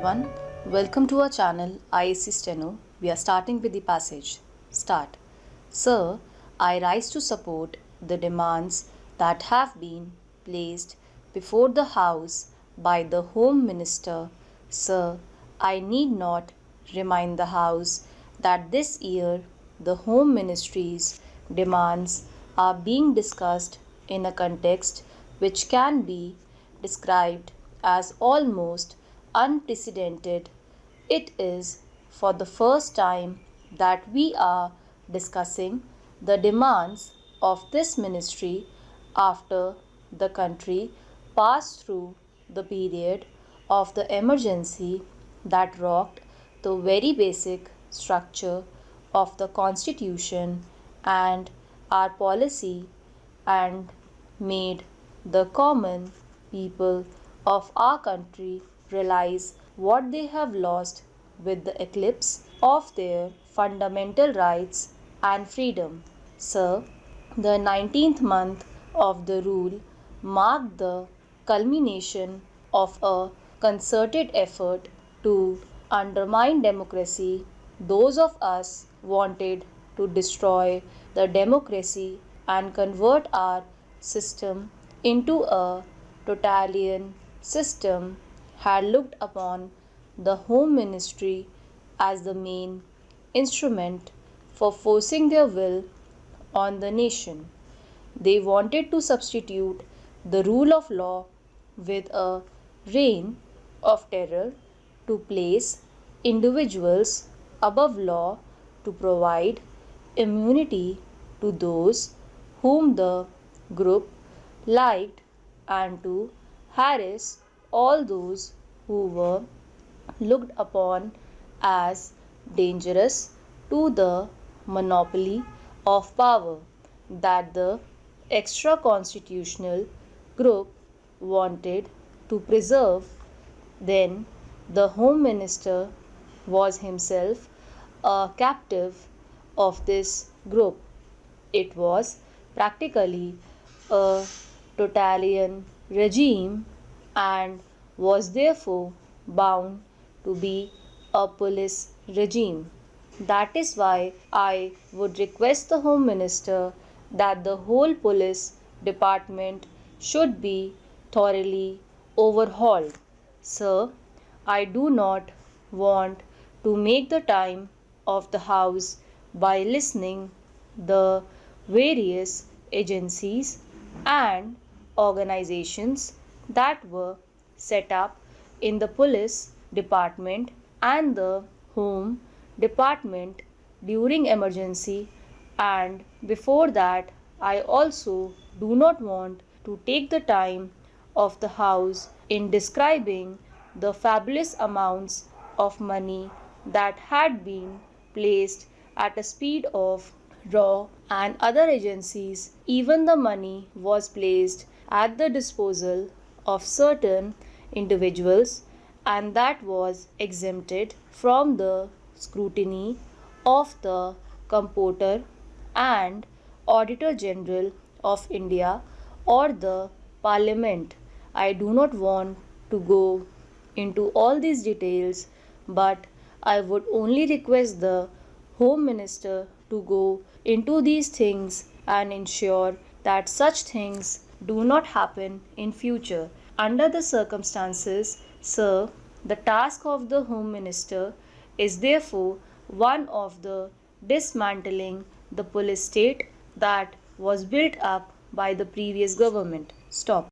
everyone. Welcome to our channel IAC Steno. We are starting with the passage. Start. Sir, I rise to support the demands that have been placed before the House by the Home Minister. Sir, I need not remind the House that this year the Home Ministry's demands are being discussed in a context which can be described as almost unprecedented. It is for the first time that we are discussing the demands of this ministry after the country passed through the period of the emergency that rocked the very basic structure of the constitution and our policy and made the common people of our country realize what they have lost with the eclipse of their fundamental rights and freedom. Sir, the 19th month of the rule marked the culmination of a concerted effort to undermine democracy. Those of us wanted to destroy the democracy and convert our system into a totalitarian system had looked upon the Home Ministry as the main instrument for forcing their will on the nation. They wanted to substitute the rule of law with a reign of terror to place individuals above law, to provide immunity to those whom the group liked, and to harass all those who were looked upon as dangerous to the monopoly of power that the extra constitutional group wanted to preserve. Then the Home Minister was himself a captive of this group. It was practically a totalitarian regime and was therefore bound to be a police regime. That is why I would request the Home Minister that the whole police department should be thoroughly overhauled. Sir, I do not want to make the time of the House by listening the various agencies and organizations that were set up in the police department and the home department during emergency, and before that I also do not want to take the time of the House in describing the fabulous amounts of money that had been placed at a speed of RAW and other agencies. Even the money was placed at the disposal of certain individuals, and that was exempted from the scrutiny of the Comptroller and Auditor General of India or the Parliament. I do not want to go into all these details, but I would only request the Home Minister to go into these things and ensure that such things do not happen in future. Under the circumstances, sir, the task of the Home Minister is therefore one of the dismantling the police state that was built up by the previous government. Stop.